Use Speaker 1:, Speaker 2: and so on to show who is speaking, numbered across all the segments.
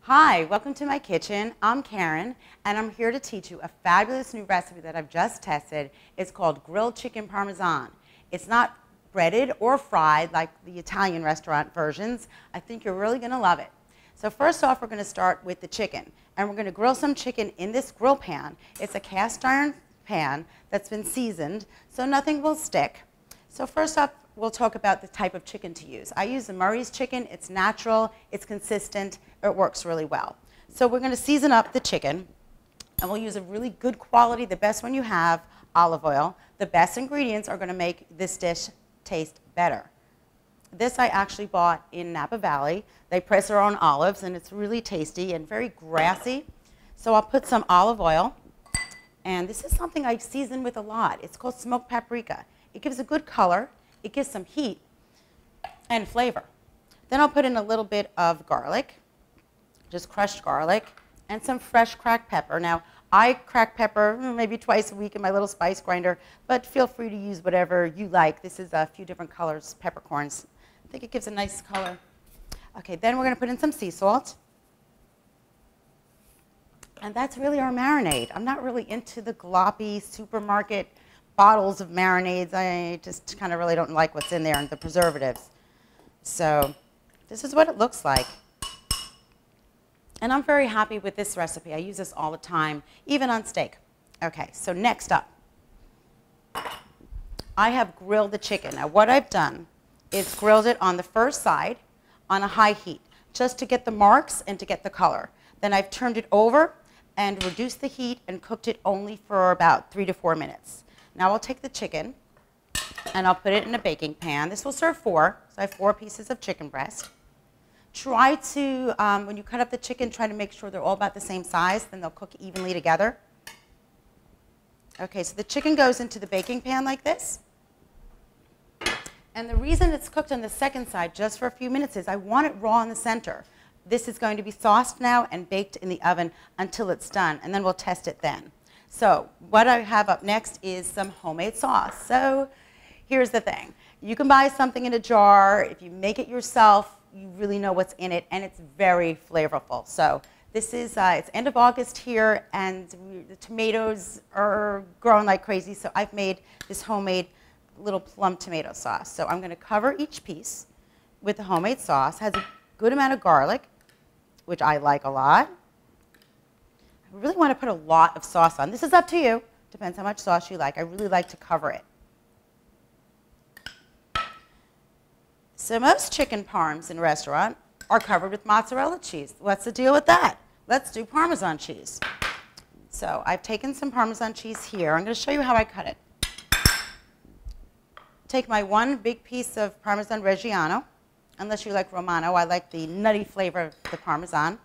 Speaker 1: Hi, welcome to my kitchen. I'm Karen, and I'm here to teach you a fabulous new recipe that I've just tested. It's called grilled chicken parmesan. It's not breaded or fried like the Italian restaurant versions. I think you're really going to love it. So first off, we're going to start with the chicken, and we're going to grill some chicken in this grill pan. It's a cast iron pan that's been seasoned, so nothing will stick. So first off, we'll talk about the type of chicken to use. I use the Murray's chicken. It's natural, it's consistent, it works really well. So we're going to season up the chicken, and we'll use a really good quality, the best one you have, olive oil. The best ingredients are going to make this dish taste better. This I actually bought in Napa Valley. They press their own olives, and it's really tasty and very grassy. So I'll put some olive oil, and this is something I season with a lot. It's called smoked paprika. It gives a good color. It gives some heat and flavor. Then I'll put in a little bit of garlic, just crushed garlic, and some fresh cracked pepper. Now, I crack pepper maybe twice a week in my little spice grinder, but feel free to use whatever you like. This is a few different colors, peppercorns. I think it gives a nice color. Okay, then we're going to put in some sea salt. And that's really our marinade. I'm not really into the gloppy supermarket bottles of marinades. I just kind of really don't like what's in there and the preservatives. So this is what it looks like. And I'm very happy with this recipe. I use this all the time, even on steak. Okay, so next up, I have grilled the chicken. Now what I've done is grilled it on the first side on a high heat, just to get the marks and to get the color. Then I've turned it over and reduced the heat and cooked it only for about 3 to 4 minutes. Now I'll take the chicken and I'll put it in a baking pan. This will serve 4, so I have 4 pieces of chicken breast. Try to, when you cut up the chicken, try to make sure they're all about the same size, then they'll cook evenly together. Okay, so the chicken goes into the baking pan like this. And the reason it's cooked on the second side just for a few minutes is I want it raw in the center. This is going to be sauced now and baked in the oven until it's done, and then we'll test it then. So what I have up next is some homemade sauce. So here's the thing. You can buy something in a jar. If you make it yourself, you really know what's in it, and it's very flavorful. So this is, it's end of August here, and the tomatoes are growing like crazy, so I've made this homemade little plum tomato sauce. So I'm going to cover each piece with the homemade sauce. It has a good amount of garlic, which I like a lot. I really want to put a lot of sauce on. This is up to you. Depends how much sauce you like. I really like to cover it. So most chicken parms in a restaurant are covered with mozzarella cheese. What's the deal with that? Let's do Parmesan cheese. So I've taken some Parmesan cheese here. I'm going to show you how I cut it. Take my 1 big piece of Parmesan Reggiano. Unless you like Romano, I like the nutty flavor of the Parmesan.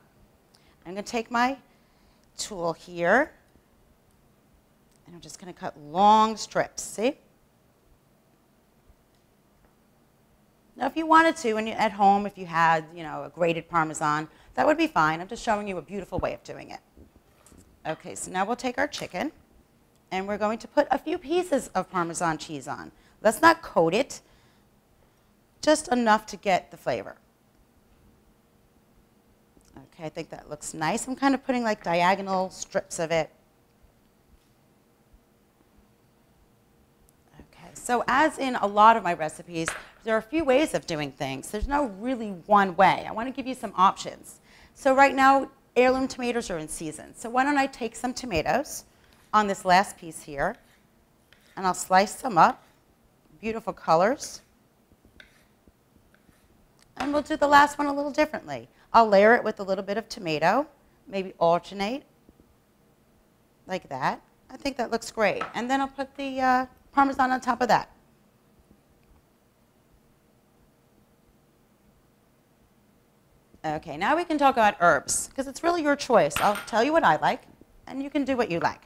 Speaker 1: I'm going to take my tool here, and I'm just going to cut long strips, see? Now if you wanted to, when you're at home, if you had, a grated Parmesan, that would be fine. I'm just showing you a beautiful way of doing it. Okay, so now we'll take our chicken, and we're going to put a few pieces of Parmesan cheese on. Let's not coat it, just enough to get the flavor. Okay, I think that looks nice. I'm kind of putting like diagonal strips of it. Okay, so as in a lot of my recipes, there are a few ways of doing things. There's no really one way. I want to give you some options. So right now, heirloom tomatoes are in season. So why don't I take some tomatoes on this last piece here, and I'll slice them up. Beautiful colors. And we'll do the last one a little differently. I'll layer it with a little bit of tomato, maybe alternate, like that. I think that looks great. And then I'll put the Parmesan on top of that. Okay, now we can talk about herbs, because it's really your choice. I'll tell you what I like, and you can do what you like.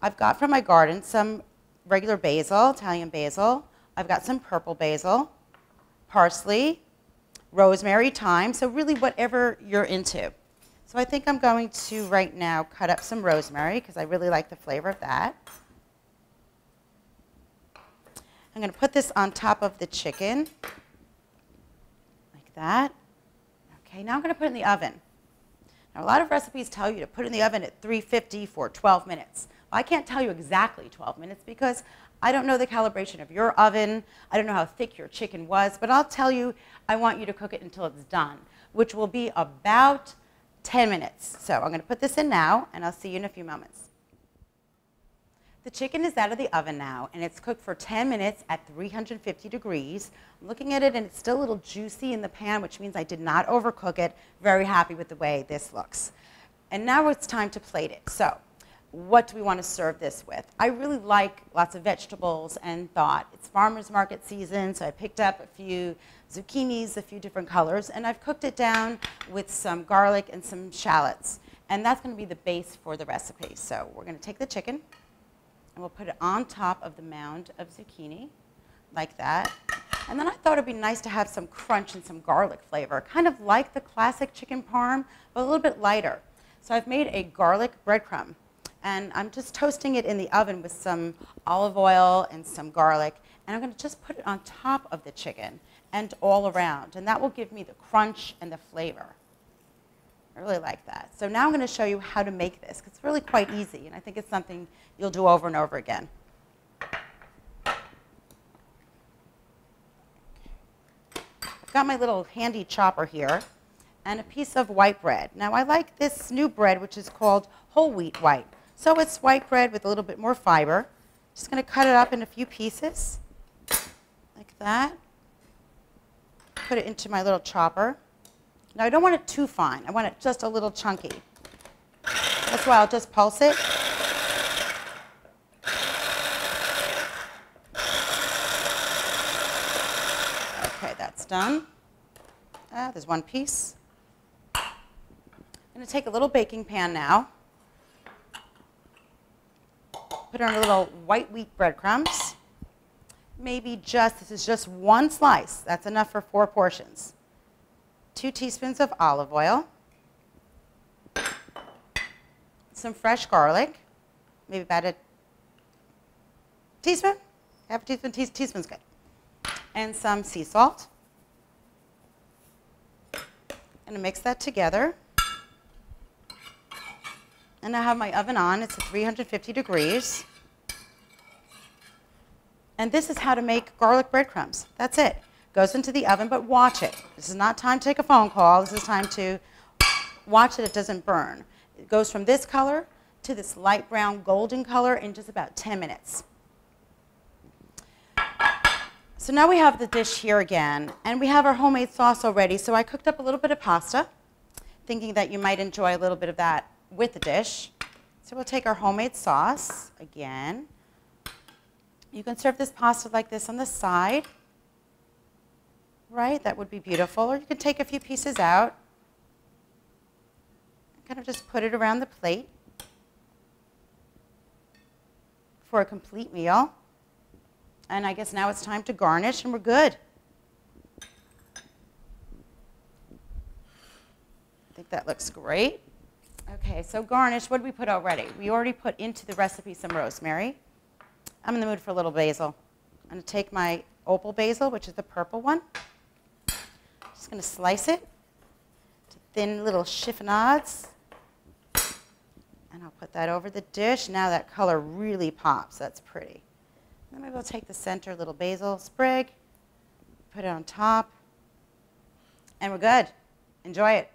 Speaker 1: I've got from my garden some regular basil, Italian basil. I've got some purple basil, parsley, rosemary, thyme, so really whatever you're into. So I think I'm going to right now cut up some rosemary because I really like the flavor of that. I'm going to put this on top of the chicken, like that. Okay, now I'm going to put it in the oven. Now, a lot of recipes tell you to put it in the oven at 350 for 12 minutes. Well, I can't tell you exactly 12 minutes because I don't know the calibration of your oven. I don't know how thick your chicken was, but I'll tell you I want you to cook it until it's done, which will be about 10 minutes. So I'm going to put this in now, and I'll see you in a few moments. The chicken is out of the oven now, and it's cooked for 10 minutes at 350 degrees. I'm looking at it, and it's still a little juicy in the pan, which means I did not overcook it. Very happy with the way this looks. And now it's time to plate it. So what do we want to serve this with? I really like lots of vegetables and thought. It's farmer's market season, so I picked up a few zucchinis, a few different colors, and I've cooked it down with some garlic and some shallots. And that's going to be the base for the recipe. So we're going to take the chicken, and we'll put it on top of the mound of zucchini, like that. And then I thought it would be nice to have some crunch and some garlic flavor, kind of like the classic chicken parm, but a little bit lighter. So I've made a garlic breadcrumb, and I'm just toasting it in the oven with some olive oil and some garlic, and I'm going to just put it on top of the chicken and all around, and that will give me the crunch and the flavor. I really like that. So now I'm going to show you how to make this, because it's really quite easy, and I think it's something you'll do over and over again. I've got my little handy chopper here and a piece of white bread. Now I like this new bread, which is called whole wheat white. So it's white bread with a little bit more fiber. Just going to cut it up in a few pieces, like that. Put it into my little chopper. Now I don't want it too fine. I want it just a little chunky. That's why I'll just pulse it. Okay, that's done. There's one piece. I'm going to take a little baking pan now. Put on a little white wheat breadcrumbs. Maybe this is just one slice. That's enough for 4 portions. 2 teaspoons of olive oil. Some fresh garlic. Maybe about a teaspoon? Half a teaspoon? Teaspoon's good. And some sea salt. I'm going to mix that together. And I have my oven on. It's at 350 degrees. And this is how to make garlic breadcrumbs. That's it. Goes into the oven, but watch it. This is not time to take a phone call. This is time to watch that it doesn't burn. It goes from this color to this light brown golden color in just about 10 minutes. So now we have the dish here again, and we have our homemade sauce already. So I cooked up a little bit of pasta, thinking that you might enjoy a little bit of that with the dish. So we'll take our homemade sauce again. You can serve this pasta like this on the side. Right, that would be beautiful. Or you can take a few pieces out. Kind of just put it around the plate for a complete meal. And I guess now it's time to garnish, and we're good. I think that looks great. Okay, so garnish, what did we put already? We already put into the recipe some rosemary. I'm in the mood for a little basil. I'm going to take my opal basil, which is the purple one. Just going to slice it to thin little chiffonades. And I'll put that over the dish. Now that color really pops. That's pretty. Then maybe we'll take the center little basil sprig, put it on top, and we're good. Enjoy it.